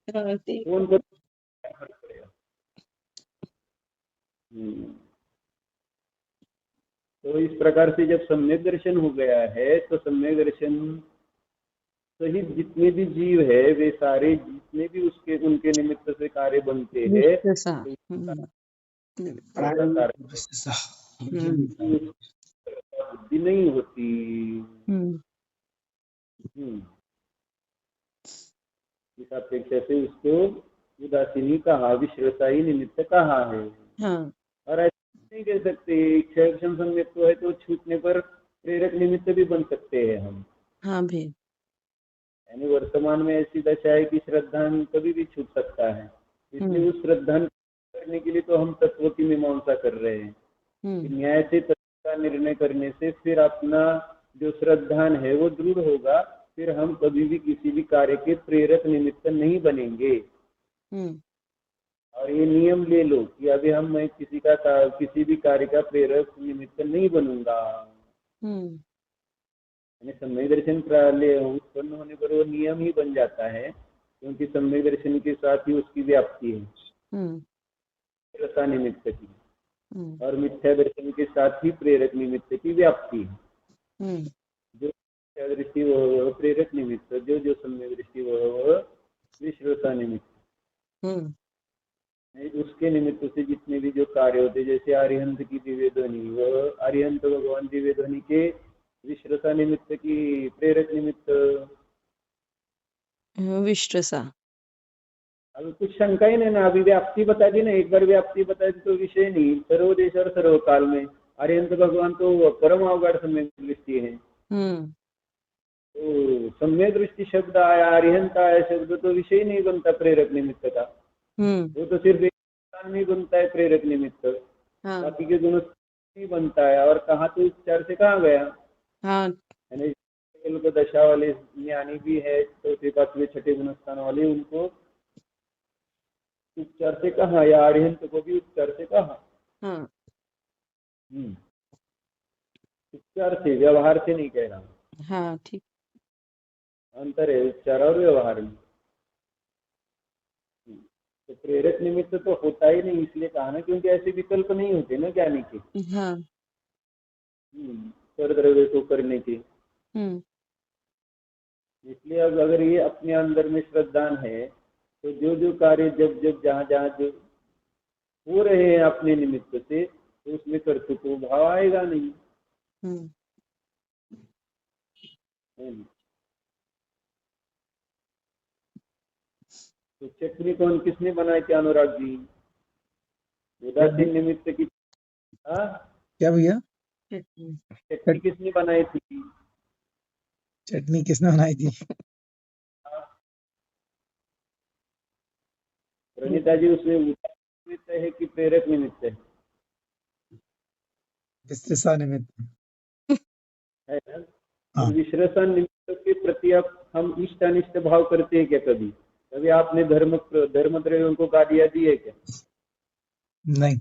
कौन पर फर्क पड़ेगा। तो इस प्रकार से जब सम्यक दर्शन हो गया है तो सम्यक दर्शन सहित जितने भी जीव है वे सारे जितने भी उसके उनके निमित्त से कार्य बनते हैं तो बुद्धि नहीं होती। इस अपेक्षा से उसको उदासीनी कहा, विश्वसाई निमित्त कहा है। और ऐसा नहीं कह सकते क्षण सम्यक्त्व है तो छूटने पर प्रेरक निमित्त भी बन सकते हैं हम। हाँ भी यानी वर्तमान में ऐसी दशा है कि श्रद्धान कभी भी छूट सकता है, इसलिए उस श्रद्धान करने के लिए तो हम तत्व की मीमांसा कर रहे हैं। न्याय से तत्व का निर्णय करने से फिर अपना जो श्रद्धान है वो दृढ़ होगा, फिर हम कभी भी किसी भी कार्य के प्रेरक निमित्त नहीं बनेंगे। और ये नियम ले लो कि अभी मैं किसी भी कार्य का प्रेरक निमित्त नहीं बनूंगा। सम्यक दर्शन उत्पन्न होने पर वो नियम ही बन जाता है, क्योंकि सम्यक दर्शन के साथ ही उसकी व्याप्ति है रसा निमित्त की, और मिथ्या दर्शन के साथ ही प्रेरक निमित्त की व्याप्ति है। जो मिथ्या दृष्टि वह प्रेरक निमित्त, जो सम्यक दृष्टि वह विश्वसा निमित्त। उसके निमित्त से जितने भी जो कार्य होते, जैसे अरिहंत की दिव्य ध्वनि, वह अरिहंत भगवान दिव्य ध्वनि के विश्वसा निमित्त की प्रेरक निमित्त विश्वसा। अभी कुछ शंका ही नहीं ना, अभी व्याप्ति बता दी ना, एक बार व्याप्ति बता दी तो विषय नहीं। सर्वदेश और सर्वकाल में अरिहंत भगवान तो परम अवगाढ़ सम्यक दृष्टि है। तो सम्यक दृष्टि शब्द आया, अरिहंत आया शब्द, तो विषय नहीं बनता प्रेरक निमित्त का। वो तो सिर्फ एक में बनता है प्रेरक निमित्त, बाकी के दोनों नहीं बनता है। और कहा तो उच्चार से कहा गया, यानी दशा वाले ज्ञानी भी है, चौथे पांचवें छठे गुणस्थान वाले, उनको उच्चार से कहा, या अरिहंत को भी उच्चार से कहा। उच्चार से, व्यवहार से नहीं कह रहा हूँ। हाँ ठीक, अंतर है उच्चार और व्यवहार में। तो प्रेरक निमित्त तो होता ही नहीं, इसलिए कहा ना, क्योंकि ऐसे विकल्प नहीं होते ना ज्ञानी के। पर द्रव्य को करने के। इसलिए अब अगर ये अपने अंदर में श्रद्धान है तो जो जो कार्य जब जब जहाँ जहाँ जो हो रहे हैं अपने निमित्त से, तो उसमें कर्तृत्व भाव आएगा नहीं। तो चटनी कौन किसने बनाई थी अनुराग जी? उदासीन निमित्त की। क्या भैया? चटनी किसने बनाई थी? चटनी किसने बनाई थी? प्रणीता जी, उसमें उदासीन निमित्त है कि प्रेरक निमित्त है? विश्वसा निमित्त है ना। विश्वसा निमित्त के प्रति हम इष्ट अनिष्ट भाव करते हैं क्या? कभी कभी आपने धर्म द्रव्यों को गालियां दी है क्या? नहीं।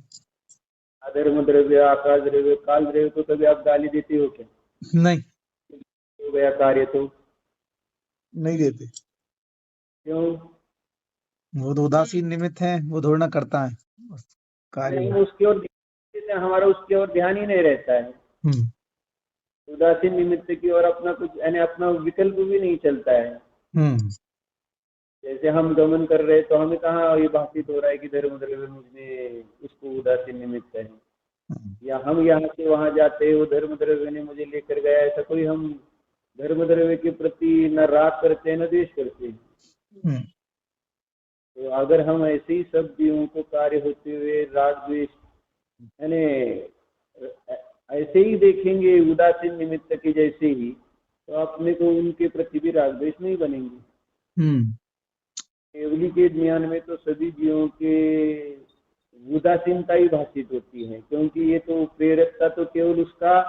अधर्म द्रव्य, आकाश द्रव्य, काल द्रव्य को कभी आप गाली देते हो क्या? नहीं। हो गया कार्य तो नहीं देते। क्यों? वो तो उदासीन निमित्त है, वो थोड़ा करता है कार्य। उसकी ओर हमारा उसकी ओर ध्यान ही नहीं रहता है। उदासीन निमित्त की ओर अपना कुछ, यानी अपना विकल्प भी नहीं चलता है। जैसे हम गमन कर रहे तो हमें कहाँ ये भाषित हो रहा है कि धर्म द्रव्य मुझे उसको उदासीन निमित्त है, या हम यहाँ से वहां जाते हैं वो धर्म द्रव्य ने मुझे लेकर गया, ऐसा कोई हम धर्म द्रव्य के प्रति न राग करते हैं न द्वेष करते हैं। तो अगर हम ऐसे ही सब जीवों को कार्य होते हुए राग द्वेष यानी ऐसे ही देखेंगे उदासीन निमित्त के जैसे ही, तो अपने को उनके प्रति भी राग द्वेष नहीं बनेंगे। केवली के ज्ञान में तो सभी जीवों के उदासीनता ही भाषित होती है, क्योंकि ये तो प्रेरकता तो केवल उसका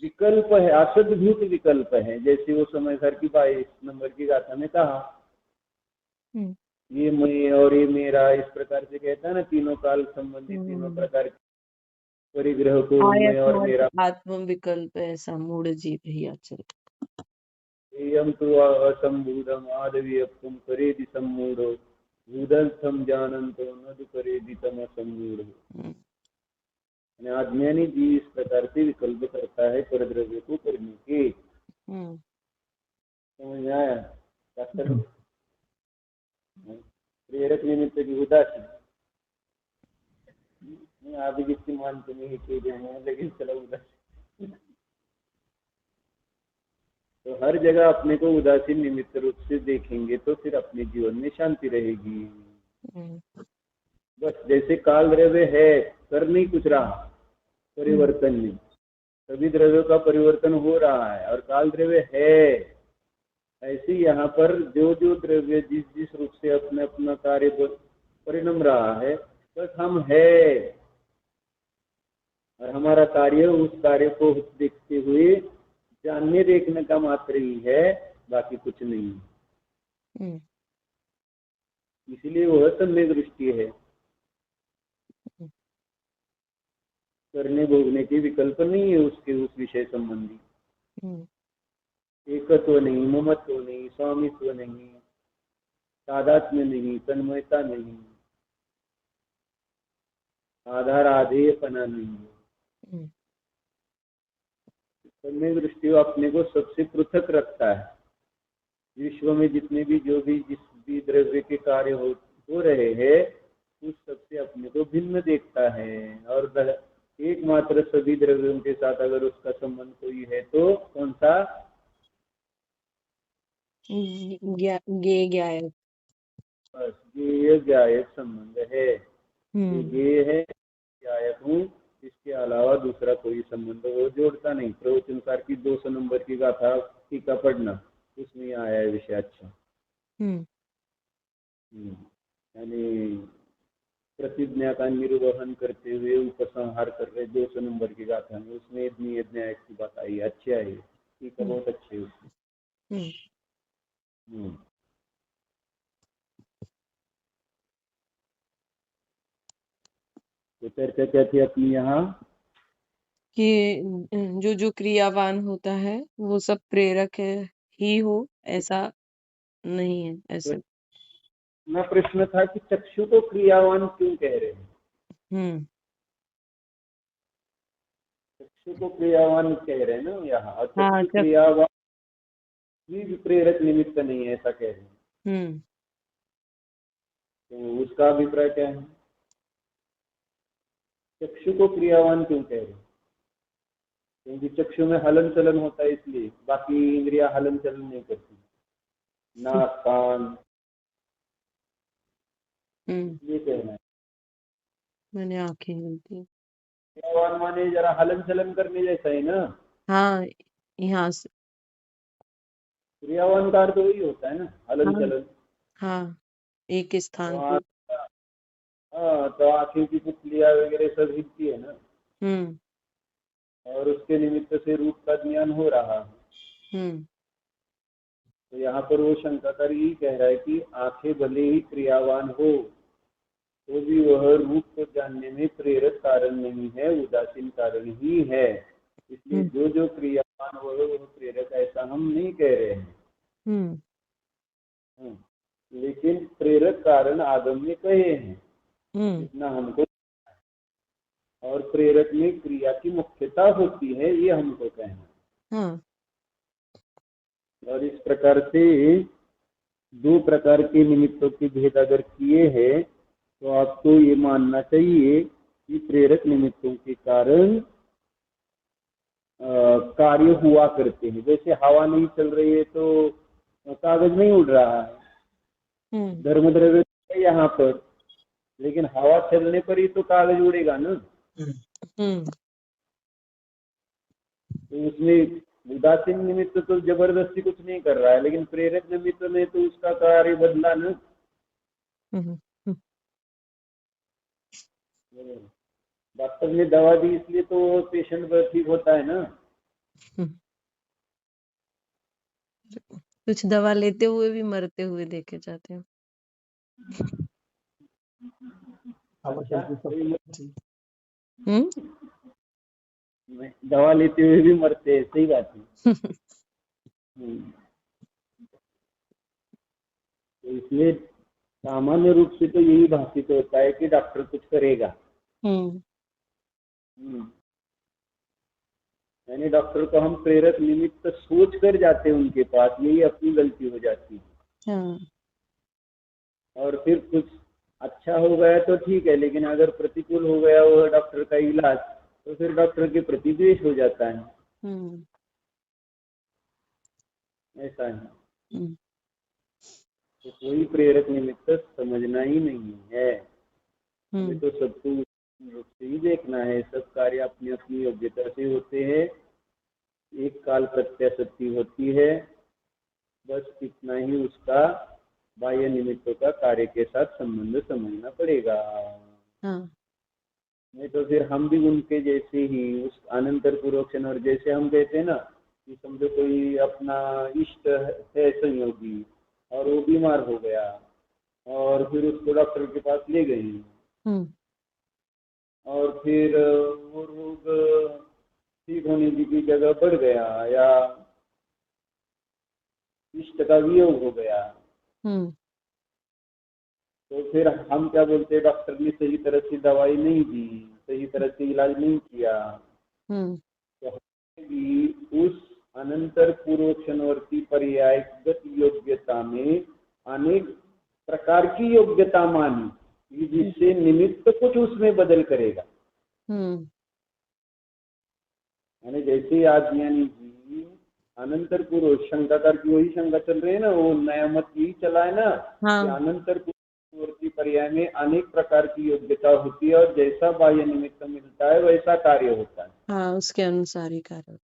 विकल्प है, असद्भूत विकल्प है। जैसे वो समय घर की 22 नंबर की गाथा में कहा, ये मैं और ये मेरा, इस प्रकार से कहता है ना, तीनों काल संबंधी तीनों प्रकार के परिग्रह को मैं और मेरा। आत्म विकल्प ऐसा मूढ़ जीव ही आचर यम तो असंभूतम आदवी अपम करेदि सम्मूढ़ो भूदर्थम जानन्तो न दुपरेदि तमसंगूढ़। अज्ञानी जीव इस प्रकार से विकल्प करता है परद्रव्य को करने के। समझ में आया? डॉक्टर प्रेरक निमित्त की उदासीन आप जिसकी मानते नहीं चीजें हैं, लेकिन चलो उदासीन। तो हर जगह अपने को उदासीन निमित्त रूप से देखेंगे तो फिर अपने जीवन में शांति रहेगी। बस जैसे काल द्रव्य है, कर नहीं कुछ रहा, परिवर्तन नहीं, सभी द्रव्यों का परिवर्तन हो रहा है और काल द्रव्य है। ऐसे यहाँ पर जो जो द्रव्य जिस जिस रूप से अपने अपना कार्य परिणम रहा है, बस हम है और हमारा कार्य उस कार्य को देखते हुए जानने देखने का मात्र ही है, बाकी कुछ नहीं। इसलिए वह सम्यक दृष्टि है। करने भोगने के विकल्प नहीं है उसके उस विषय संबंधी। एकत्व नहीं, ममत्व नहीं, स्वामित्व नहीं, तादात्म्य नहीं, तन्मयता नहीं, आधार आधेयपना नहीं। सम्यक दृष्टि अपने को सबसे पृथक रखता है। विश्व में जितने भी जो भी जिस भी द्रव्य के कार्य हो रहे हैं उस सबसे अपने को भिन्न देखता है। और एकमात्र सभी द्रव्यों के साथ अगर उसका संबंध कोई है तो कौन सा? ज्ञायक। बस ज्ञेय ज्ञायक संबंध है। ज्ञेय है, ज्ञायक हूँ, इसके अलावा दूसरा कोई संबंध वो जोड़ता नहीं। प्रवचनकार की 200 नंबर की गाथा टीका पढ़ना, उसमें आया है विषय। अच्छा, यानी प्रतिज्ञा का निर्वहन करते हुए उपसंहार कर रहे 200 नंबर की गाथा में, उसमें इतनी ज्ञायक की बात आई। अच्छी आई, टीका बहुत अच्छे है उसमें। तो चर्चा क्या थी अपनी यहाँ कि जो जो क्रियावान होता है वो सब प्रेरक है ही हो, ऐसा नहीं है। ऐसा ना प्रश्न था कि चक्षु को क्रियावान क्यों कह रहे हैं? चक्षु को क्रियावान कह रहे हैं ना यहाँ, और चक्षु क्रियावान भी प्रेरक निमित्त नहीं है, ऐसा कह रहे हैं। तो उसका अभिप्राय क्या है? चक्षु को क्रियावान क्यों कह रहे हैं? क्योंकि चक्षु में हलन चलन होता है, इसलिए। बाकी इंद्रिया हलन चलन नहीं करती, नाक कान, ये कहना है। मैंने आंखें हिलती। क्रियावान माने जरा हलन चलन करने जैसा है ना। हाँ, यहाँ से क्रियावान का अर्थ वही होता है ना, हलन चलन। हाँ, एक स्थान पे। हाँ, तो आंखें की पुतलियां वगैरह सब हिलती है ना, और उसके निमित्त से रूप का ज्ञान हो रहा है। तो यहाँ पर वो शंकाकार यही कह रहा है कि आंखें भले ही क्रियावान हो तो भी वह रूप को जानने में प्रेरक कारण नहीं है, उदासीन कारण ही है। इसलिए जो जो क्रियावान वह प्रेरक, ऐसा हम नहीं कह रहे हैं। लेकिन प्रेरक कारण आगम में कहे हैं, इतना हमको, और प्रेरक में क्रिया की मुख्यता होती है, ये हमको कहना। और इस प्रकार से 2 प्रकार के निमित्तों के भेद अगर किए हैं तो आपको ये मानना चाहिए कि प्रेरक निमित्तों के कारण कार्य हुआ करते हैं। जैसे हवा नहीं चल रही है तो कागज नहीं उड़ रहा है, धर्म द्रव्य है यहाँ पर, लेकिन हवा चलने पर ही तो कागज उड़ेगा ना। तो उसमें उदासीन निमित्त तो जबरदस्ती कुछ नहीं कर रहा है, लेकिन प्रेरक निमित्त ने तो उसका कार्य बदला ना। डॉक्टर ने दवा दी इसलिए तो पेशेंट ठीक होता है ना। कुछ दवा लेते हुए भी मरते हुए देखे जाते हैं। दवा लेते हुए भी मरते हैं, सही बात है। तो इसलिए सामान्य रूप से तो यही भाषित होता है कि डॉक्टर कुछ करेगा। यानी डॉक्टर को हम प्रेरक निमित्त सोच कर जाते हैं उनके पास, यही अपनी गलती हो जाती है। और फिर कुछ अच्छा हो गया तो ठीक है, लेकिन अगर प्रतिकूल हो गया वो डॉक्टर का इलाज, तो फिर डॉक्टर के प्रति द्वेष हो जाता है। ऐसा है। तो कोई प्रेरक निमित्त समझना ही नहीं है, हमें तो सबको रूप से ही देखना है। सब कार्य अपनी अपनी योग्यता से होते हैं, एक काल प्रत्याशक्ति होती है, बस इतना ही उसका बाह्य निमित्तों का कार्य के साथ संबंध समझना पड़ेगा। नहीं तो फिर हम भी उनके जैसे ही उस अनंतर पूर्वक्षण, और जैसे हम कहते हैं ना कि समझो कोई अपना इष्ट है संयोगी और वो बीमार हो गया और फिर उसको डॉक्टर के पास ले गए और फिर वो रोग ठीक होने की जगह बढ़ गया या इष्ट का वियोग हो गया, तो फिर हम क्या बोलते हैं, डॉक्टर ने सही तरह से दवाई नहीं दी, सही तरह से इलाज नहीं किया। तो हमें भी उस अनंतर पूर्वक्षणवर्ती पर्यायगत योग्यता में अनेक प्रकार की योग्यता मानी, जिससे निमित्त कुछ उसमें बदल करेगा। यानी जैसे आज ज्ञानी जी अनंतर पूर्व शंका करके वही शंका चल रही है ना, वो नया मत यही चला है ना कि अनंतर पूर्ववर्ती पर्याय में अनेक प्रकार की योग्यता होती है और जैसा बाह्य निमित्त मिलता है वैसा कार्य होता है। उसके अनुसार ही कार्य।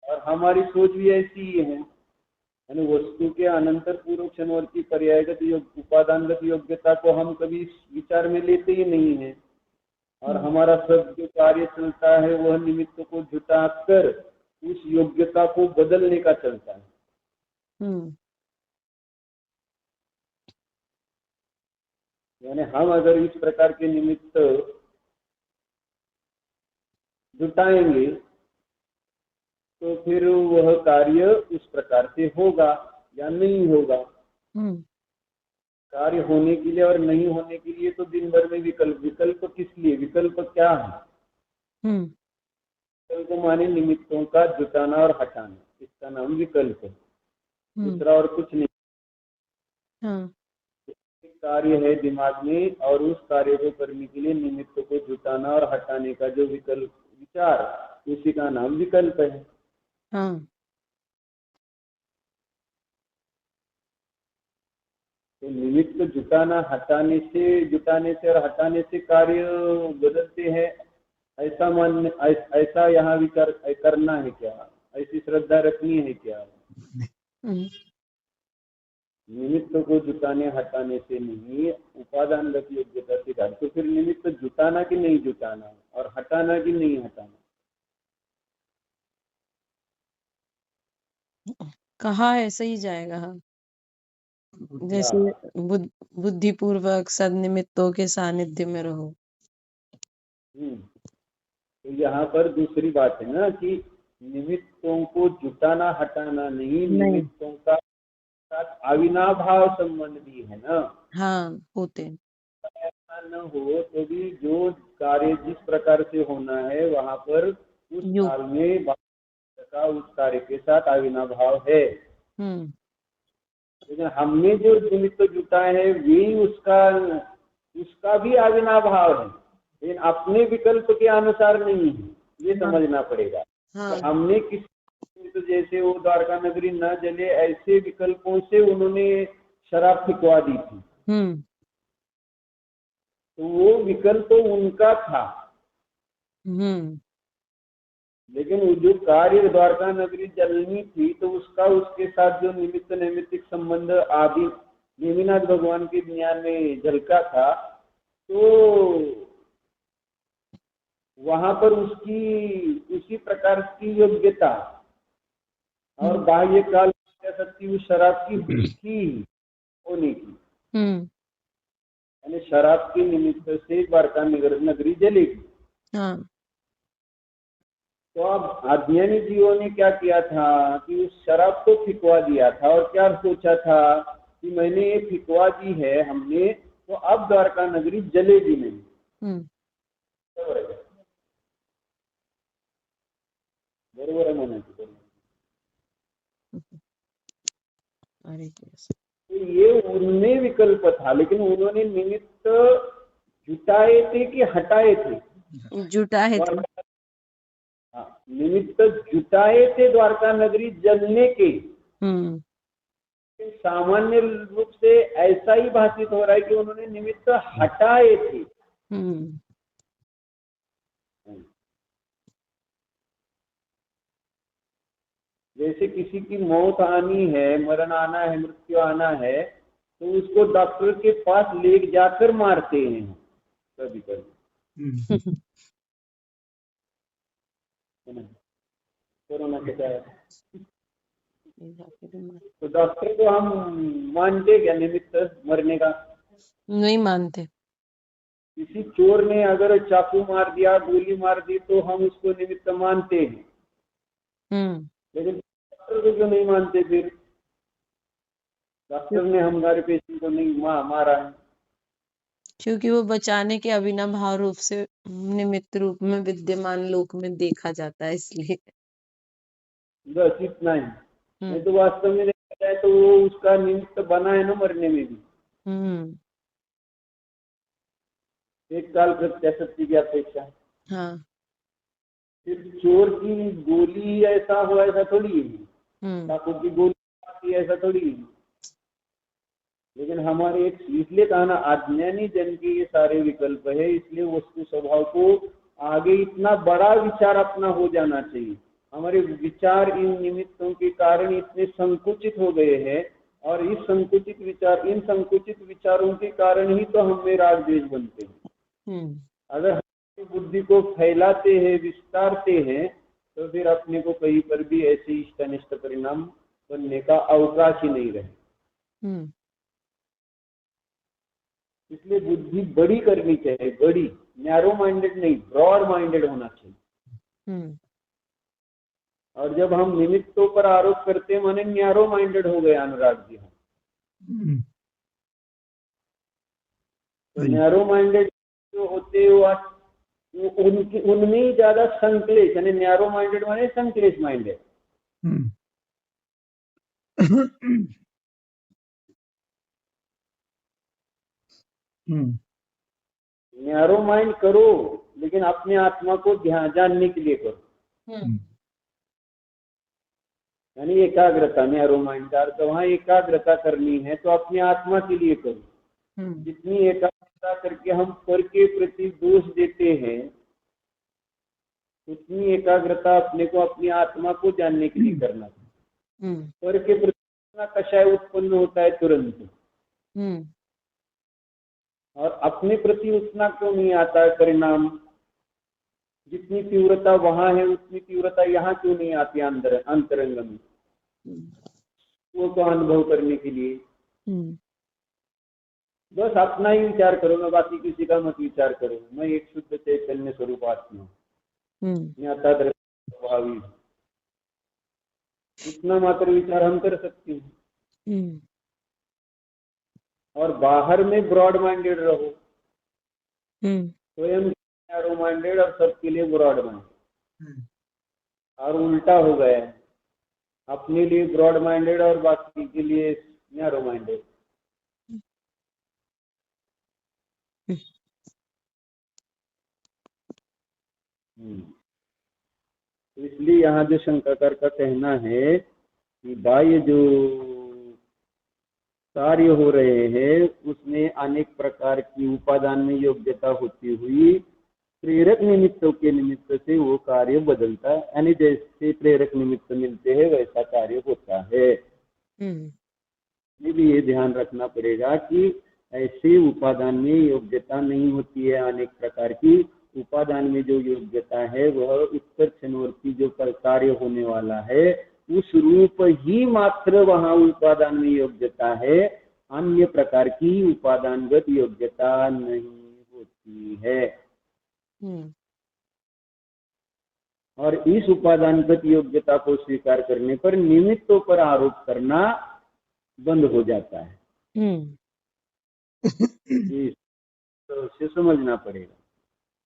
और हमारी सोच भी ऐसी ही है, यानी वस्तु के अनंतर पूर्व क्षणवर्ती पर्यायगत उपादानगत योग्यता को हम कभी विचार में लेते ही नहीं है, और हमारा सब जो कार्य चलता है वह निमित्त को जुटाकर उस योग्यता को बदलने का चलता है। यानी हम अगर इस प्रकार के निमित्त जुटाएंगे तो फिर वह कार्य उस प्रकार से होगा या नहीं होगा। कार्य होने के लिए और नहीं होने के लिए तो दिन भर में विकल्प किस लिए, विकल्प क्या है? विकल्प माने निमित्तों का जुटाना और हटाना, इसका नाम विकल्प है, दूसरा और कुछ नहीं। कार्य है दिमाग में और उस कार्य को करने के लिए निमित्त को जुटाना और हटाने का जो विकल्प विचार, उसी का नाम विकल्प है। तो निमित्त जुटाना हटाने से और हटाने से कार्य बदलते हैं, ऐसा यहाँ विचार करना है क्या? ऐसी श्रद्धा रखनी है क्या? निमित्त को जुटाने हटाने से नहीं, उपादानगत योग्यता से कार्य। तो फिर निमित्त जुटाना कि नहीं जुटाना और हटाना कि नहीं हटाना? कहा ऐसे ही जाएगा, जैसे बुद्धिपूर्वक सदनिमित्तों के सानिध्य में रहो। तो यहाँ पर दूसरी बात है ना कि निमित्तों को जुटाना हटाना नहीं, निमित्तों का साथ अविनाभाव संबंध भी है ना। होते। ऐसा न हो तो भी जो कार्य जिस प्रकार से होना है वहां पर उस काल में का उस कार्य के साथ अविनाभाव है, लेकिन हमने जो निमित्त जुटा है वही उसका भी अविनाभाव है, लेकिन अपने विकल्प के अनुसार नहीं है, ये समझना पड़ेगा। तो हमने किसी तो जैसे वो द्वारका नगरी न जले ऐसे विकल्पों से उन्होंने शराब फिकवा दी थी, तो वो विकल्प तो उनका था, लेकिन जो कार्य द्वारका नगरी जलनी थी तो उसका उसके साथ जो निमित्त नैमित्तिक संबंध आदि नेमिनाथ भगवान के ज्ञान में झलका था, तो वहां पर उसकी उसी प्रकार की योग्यता और बाह्य काल शक्ति उस शराब की थी होने की, यानी शराब के निमित्त से द्वारका नगरी जलेगी। तो अब अज्ञानी जीवों ने क्या किया था कि उस शराब को फिकवा दिया था और क्या सोचा था कि मैंने ये फिकवा दी है हमने, तो अब द्वारका नगरी जलेगी नहीं। बरोबर है म्हणायचं। तो ये उनमें विकल्प था, लेकिन उन्होंने निमित्त जुटाए थे कि हटाए थे? जुटाए थे। हाँ, निमित्त जुटाए थे द्वारका नगरी जलने के। सामान्य रूप से ऐसा ही भाषित हो रहा है कि उन्होंने निमित्त हटाए थे। जैसे किसी की मौत आनी है, मरण आना है, मृत्यु आना है, तो उसको डॉक्टर के पास ले जाकर मारते हैं कभी कभी। कोरोना के टाइम तो डॉक्टर को हम मानते क्या निमित्त मरने का? नहीं मानते। किसी चोर ने अगर चाकू मार दिया, गोली मार दी, तो हम उसको निमित्त मानते हैं। लेकिन डॉक्टर को क्यों नहीं मानते? फिर डॉक्टर ने हमारे पेशेंट को नहीं मारा है, क्योंकि वो बचाने के अविनाभाव रूप से निमित्त रूप में विद्यमान लोक में देखा जाता है, इसलिए। बस इतना ही। नहीं तो वास्तव में देखा जाए तो वो उसका निमित्त बना है ना मरने में भी। एक काल प्रत्याशक्ति की अपेक्षा। हाँ। फिर चोर की गोली ऐसा हो, ऐसा थोड़ी है। चाकू की गोली ऐसा थोड़ी है। लेकिन हमारे एक इसलिए कहा ना, अज्ञानी जन के ये सारे विकल्प है, इसलिए वस्तु स्वभाव को आगे इतना बड़ा विचार अपना हो जाना चाहिए। हमारे विचार इन निमित्तों के कारण इतने संकुचित हो गए हैं, और इस संकुचित विचार, इन संकुचित विचारों के कारण ही तो हम में राग द्वेष बनते हैं। अगर हम बुद्धि को फैलाते हैं, विस्तारते हैं, तो फिर अपने को कहीं पर भी ऐसे इष्ट अनिष्ट परिणाम बनने का अवकाश ही नहीं रहे। इसलिए बुद्धि बड़ी करनी चाहिए, बड़ी, नैरो माइंडेड नहीं, ब्रॉड माइंडेड होना चाहिए। और जब हम निमित्तों पर आरोप करते हैं, माने नैरो माइंडेड हो गए अनुराग जी हम। तो नैरो माइंडेड जो होते हैं उनमें ही ज्यादा संक्लेश, यानी नैरो माइंडेड माने संक्लेश माइंडेड। नैरो माइंड करो, लेकिन अपने आत्मा को ध्यान जानने के लिए करो। यानी एकाग्रता, नैरो माइंड का अर्थ वहां एकाग्रता करनी है तो अपनी आत्मा के लिए करो। जितनी एकाग्रता करके हम पर के प्रति दोष देते हैं, उतनी एकाग्रता अपने को, अपनी आत्मा को जानने के लिए करना चाहिए। पर के प्रति इतना कषाय उत्पन्न होता है तुरंत, और अपने प्रति उतना क्यों नहीं आता है परिणाम? जितनी तीव्रता वहां है उतनी तीव्रता यहाँ क्यों नहीं आती अंदर अंतरंग में? वो तो अनुभव करने के लिए बस अपना ही विचार करो, मैं बाकी किसी का मत विचार करो। मैं एक शुद्ध चैतन्य स्वरूप आत्मा ज्ञाता भावी, इतना मात्र विचार हम कर सकते हैं। और बाहर में ब्रॉड माइंडेड रहो, स्वयं नैरो माइंडेड और सबके लिए ब्रॉड माइंडेड। और उल्टा हो गया है, अपने लिए ब्रॉड माइंडेड और बाकी के लिए नैरो माइंडेड। इसलिए यहाँ जो शंकरकर का कहना है कि बाह्य जो कार्य हो रहे हैं उसमें अनेक प्रकार की उपादान में योग्यता होती हुई प्रेरक निमित्तों के निमित्त से वो कार्य बदलता है। यानी जैसे प्रेरक निमित्त मिलते हैं वैसा कार्य होता है। ये भी ये ध्यान रखना पड़ेगा कि ऐसे उपादान में योग्यता नहीं होती है। अनेक प्रकार की उपादान में जो योग्यता है वह उत्तर क्षणवर्ती जो कार्य होने वाला है उस रूप ही मात्र वहां उपादान में योग्यता है, अन्य प्रकार की उपादानगत योग्यता नहीं होती है। और इस उपादानगत योग्यता को स्वीकार करने पर निमित्तों पर आरोप करना बंद हो जाता है। ये तो उसे समझना पड़ेगा।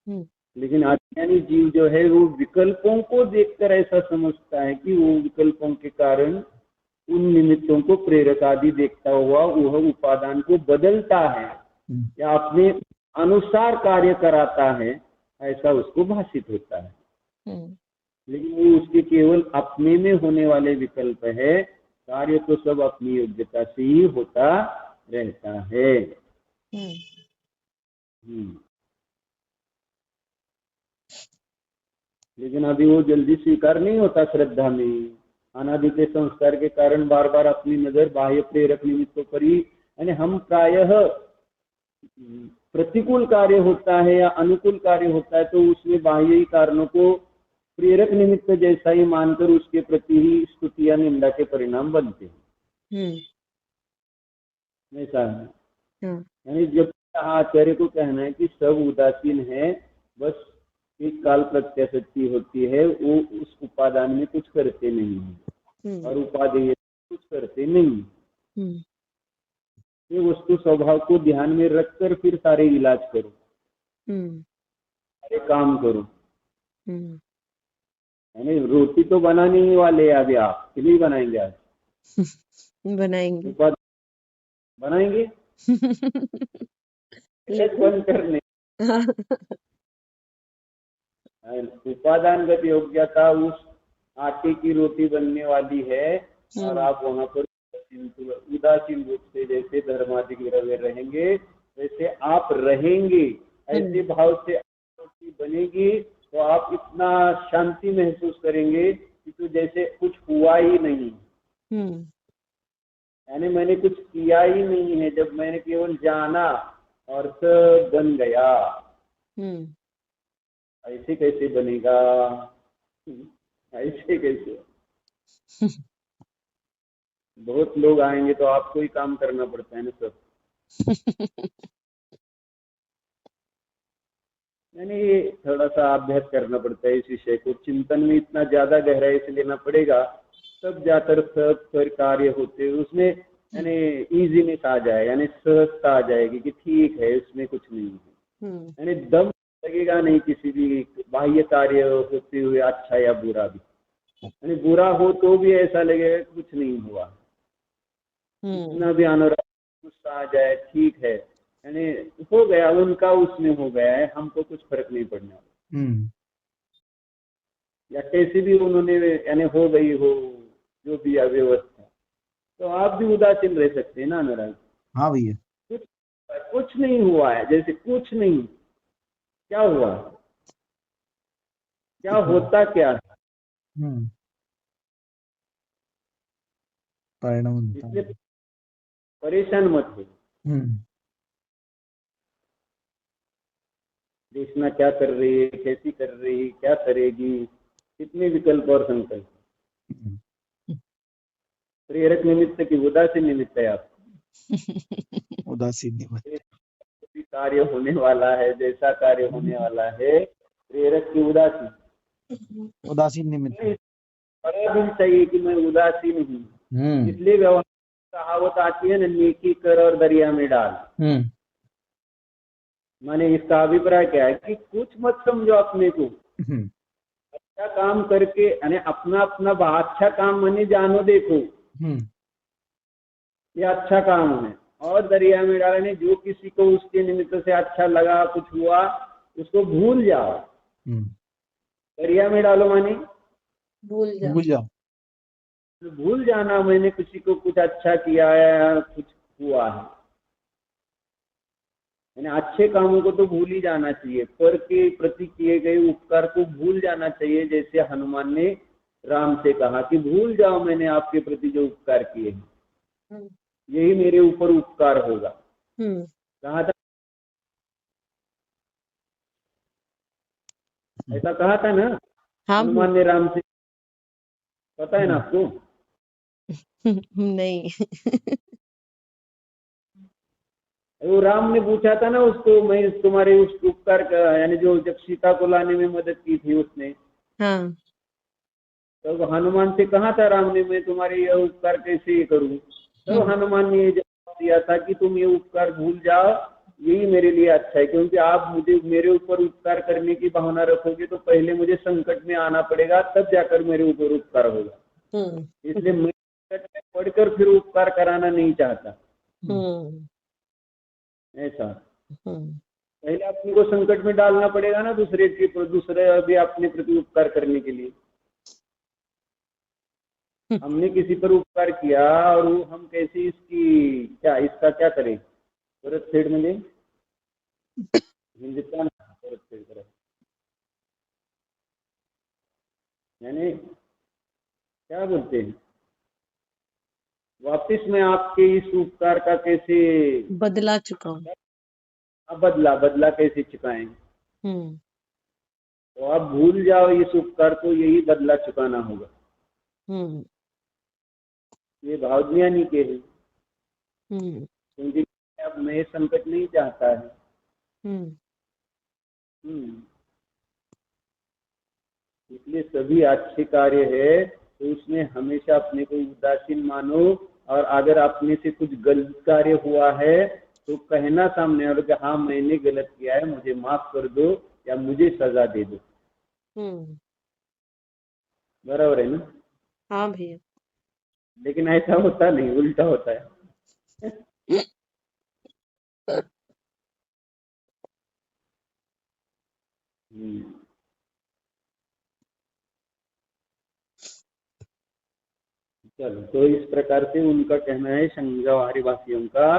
हम्म लेकिन अज्ञानी जीव जो है वो विकल्पों को देखकर ऐसा समझता है कि वो विकल्पों के कारण उन निमित्तों को प्रेरक आदि देखता हुआ वह उपादान को बदलता है या अपने अनुसार कार्य कराता है, ऐसा उसको भाषित होता है। लेकिन वो उसके केवल अपने में होने वाले विकल्प है, कार्य तो सब अपनी योग्यता से ही होता रहता है। लेकिन अभी वो जल्दी स्वीकार नहीं होता श्रद्धा में। अनादि के संस्कार के कारण बार बार अपनी नजर बाह्य प्रेरक निमित्तों पर ही, यानी हम प्रायः प्रतिकूल कार्य होता है या अनुकूल कार्य होता है तो उसमें बाह्य ही कारणों को प्रेरक निमित्त जैसा ही मानकर उसके प्रति ही स्तुति या निंदा के परिणाम बनते हैं। ऐसा है। यानी जब आचार्य को कहना है कि सब उदासीन है, बस एक काल प्रत्याशक्ति होती है, वो उस उपादान में कुछ करते नहीं है और उपादेय कुछ करते नहीं। ये वस्तु स्वभाव को ध्यान में रखकर फिर सारे इलाज करो, सारे काम करो। यानी रोटी तो बनाने ही वाले अभी आप, कि नहीं बनाएंगे आज? बनाएंगे बनाएंगे बंद करने उपादानगत योग्यता उस आटे की रोटी बनने वाली है और आप वहां पर उदासीन रूप से जैसे धर्माधिक द्रव्य रहेंगे वैसे आप रहेंगे। ऐसे भाव से रोटी बनेगी तो आप इतना शांति महसूस करेंगे कि तो जैसे कुछ हुआ ही नहीं, यानी मैंने कुछ किया ही नहीं है, जब मैंने केवल जाना और सब बन गया। ऐसे कैसे बनेगा? ऐसे कैसे? बहुत लोग आएंगे तो आपको ही काम करना पड़ता है ना सब। यानी थोड़ा सा अभ्यास करना पड़ता है इस विषय को, चिंतन में इतना ज्यादा गहराई से लेना पड़ेगा, तब जाकर सब कार्य होते उसमें यानी इजीनेस आ जाए, यानी सहजता आ जाएगी कि ठीक है इसमें कुछ नहीं है। यानी दम लगेगा नहीं किसी भी बाह्य कार्य होते हुए, अच्छा या बुरा भी। यानी बुरा हो तो भी ऐसा लगेगा कुछ नहीं हुआ, इतना भी अनुराग गुस्सा आ जाए ठीक है, यानी हो गया उनका, उसमें हो गया है, हमको कुछ फर्क नहीं पड़ने वाला। या कैसे भी उन्होंने यानी हो गई हो जो भी अव्यवस्था, तो आप भी उदासीन रह सकते हैं ना अनुराग? हाँ भैया। कुछ नहीं हुआ है, जैसे कुछ नहीं, क्या हुआ, क्या होता क्या है, परिणाम। इसलिए परेशान मत हो। देखना क्या कर रही है, कैसी कर रही है, क्या करेगी, कितने विकल्प और संकल्प। प्रेरक निमित्त की उदासीन निमित्त है आप? उदासीन निमित्त कार्य होने वाला है, जैसा कार्य होने वाला है, प्रेरक की उदासीन निमित्त बड़ा दिन चाहिए कि मैं उदासीन हूँ। इसलिए कहावत आती है ना, नेकी कर और दरिया में डाल। माने इसका अभिप्राय क्या है कि कुछ मत समझो अपने को, अच्छा काम करके यानी अपना अपना अच्छा काम मैंने जानो, देखो ये अच्छा काम है, और दरिया में डालने जो किसी को उसके निमित्त से अच्छा लगा, कुछ हुआ, उसको भूल जाओ। दरिया में डालो माने भूल जाओ। भूल जाना मैंने किसी को कुछ अच्छा किया है, कुछ हुआ है। यानी अच्छे कामों को तो भूल ही जाना चाहिए, पर के प्रति किए गए उपकार को भूल जाना चाहिए। जैसे हनुमान ने राम से कहा कि भूल जाओ मैंने आपके प्रति जो उपकार किए हैं, यही मेरे ऊपर उपकार होगा। कहा था, ऐसा कहा था ना हनुमान ने राम से, पता है ना आपको? नहीं। वो राम ने पूछा था ना उसको, मैं तुम्हारे उस उपकार का, यानी जो जब सीता को लाने में मदद की थी उसने, हाँ। तो हनुमान से कहा था राम ने, मैं तुम्हारे यह उपकार कैसे करूं? तो हनुमान ने जब दिया था कि तुम ये उपकार भूल जाओ, यही मेरे लिए अच्छा है, क्योंकि आप मुझे मेरे ऊपर उपकार करने की भावना रखोगे तो पहले मुझे संकट में आना पड़ेगा, तब जाकर मेरे ऊपर उपकार होगा। इसलिए मैं संकट में पढ़कर फिर उपकार कराना नहीं चाहता। ऐसा पहले अपने को संकट में डालना पड़ेगा ना, दूसरे भी अपने प्रति उपकार करने के लिए। हमने किसी पर उपकार किया और वो हम कैसे इसका क्या करें? परत फेड म्हणजे हिंदुस्तान परत फेड करा, यानी क्या बोलते हैं, वापिस मैं आपके इस उपकार का कैसे बदला चुकाऊं, बदला कैसे चुकाएं? तो आप भूल जाओ इस उपकार को, यही बदला चुकाना होगा। ये भाव ज्ञानी के हैं, क्योंकि अब मैं संकट नहीं चाहता है। इसलिए सभी अच्छे कार्य है तो उसमें हमेशा अपने को उदासीन मानो, और अगर अपने से कुछ गलत कार्य हुआ है तो कहना सामने वालों कि हाँ मैंने गलत किया है, मुझे माफ कर दो या मुझे सजा दे दो। बराबर है ना? हाँ भैया। लेकिन ऐसा होता नहीं, उल्टा होता है। चलो, तो इस प्रकार से उनका कहना है संघवारी वासियों का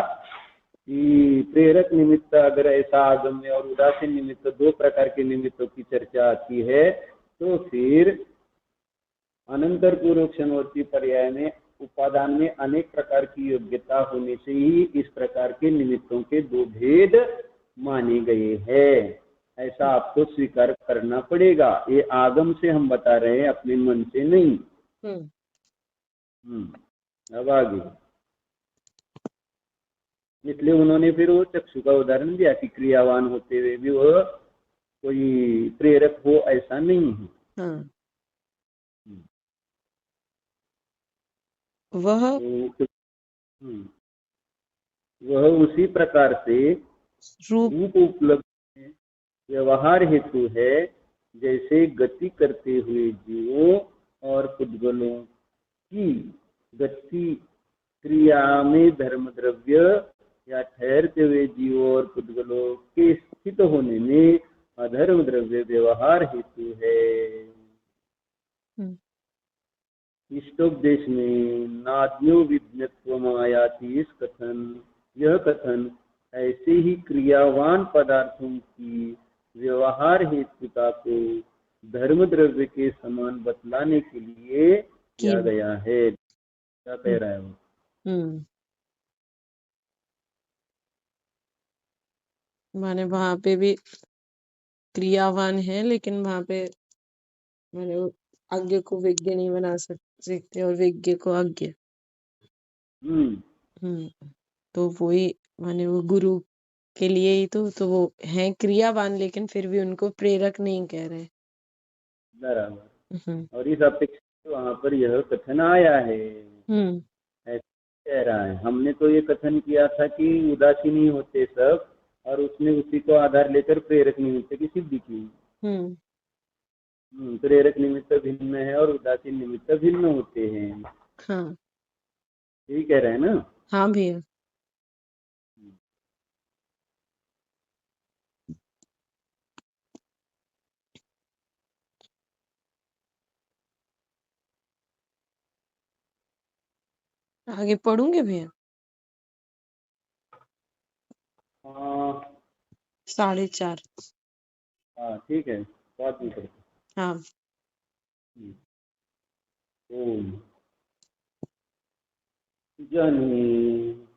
कि प्रेरक निमित्त अगर ऐसा आगम्य और उदासीन निमित्त, दो प्रकार के निमित्तों की चर्चा आती है, तो फिर अनंतर पूर्वक्षणवर्ती पर्याय में उपादान में अनेक प्रकार की योग्यता होने से ही इस प्रकार के निमित्तों के दो भेद माने गए हैं। ऐसा आपको स्वीकार करना पड़ेगा। ये आगम से हम बता रहे हैं, अपने मन से नहीं। अब आगे, इसलिए उन्होंने फिर वो चक्षु का उदाहरण दिया कि क्रियावान होते हुए भी वह कोई प्रेरक हो ऐसा नहीं है। वह उसी प्रकार से रूप उपलब्ध व्यवहार हेतु है, जैसे गति करते हुए जीवों और पुद्गलों की गति क्रिया में धर्म द्रव्य या ठहरते हुए जीवों और पुद्गलों के स्थित होने में अधर्म द्रव्य व्यवहार हेतु है। इष्टोपदेश में नाद्यो विज्ञत्वमायाति इस कथन, यह कथन ऐसे ही क्रियावान पदार्थों की व्यवहार हेतुता को धर्म द्रव्य के समान बतलाने के लिए किया गया है। क्या कह रहा है वो? माने वहां पे भी क्रियावान है, लेकिन वहां पे माने अज्ञ को विज्ञ नहीं बना सकते और विज्ञ को अज्ञ। तो वही माने वो गुरु के लिए ही तो वो हैं क्रियावान, लेकिन फिर भी उनको प्रेरक नहीं कह रहे। बराबर। और इस अपेक्षा वहां पर यह कथन आया है, ऐसा कह रहा है। हमने तो ये कथन किया था कि उदासीन ही होते सब, और उसने उसी को आधार लेकर प्रेरक निमित्त की सिद्धि की। प्रेरक निमित्त भिन्न है और उदासीन निमित्त भिन्न होते हैं। हाँ, यही कह रहे हैं ना? हाँ भैया। आगे पढ़ूंगे भैया? 4:30। हाँ ठीक है, बात नहीं करते। हाँ। ओम जनी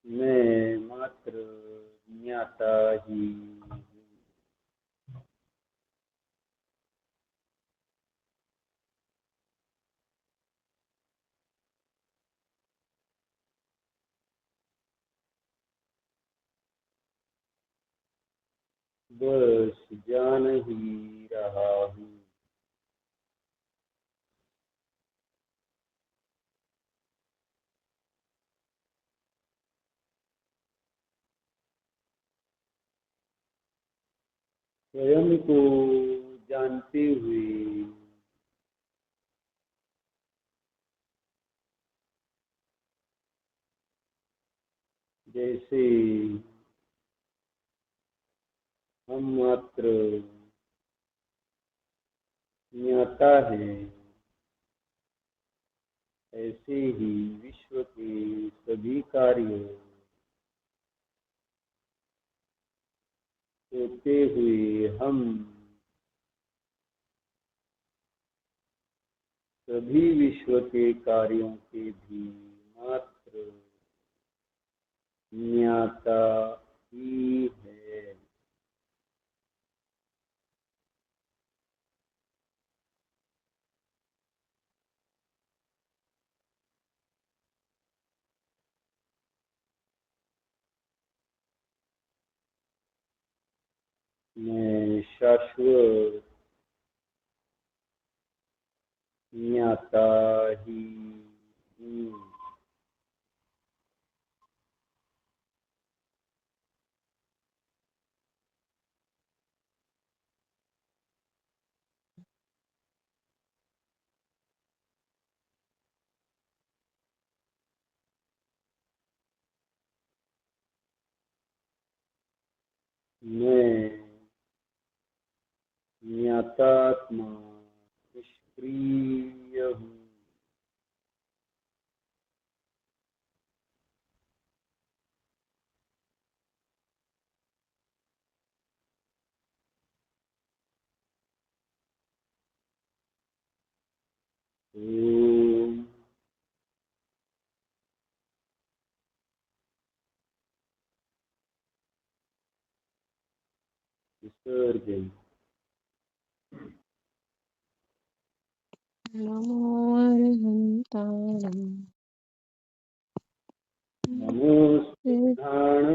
मैं मात्र ज्ञाता ही बस जान ही रहा हूँ। स्वयं को जानते हुए जैसे हम मात्र ज्ञाता है, ऐसे ही विश्व के सभी कार्य होते हुए हम सभी विश्व के कार्यों के भी मात्र ज्ञाता ही है। मैं शाश्वत ज्ञाता ही हूँ। मैं ज्ञातात्मा निष्क्रिय हूँ। ओम विसर्जन। नमो अरहन्तारं नमोस्तुभ्यां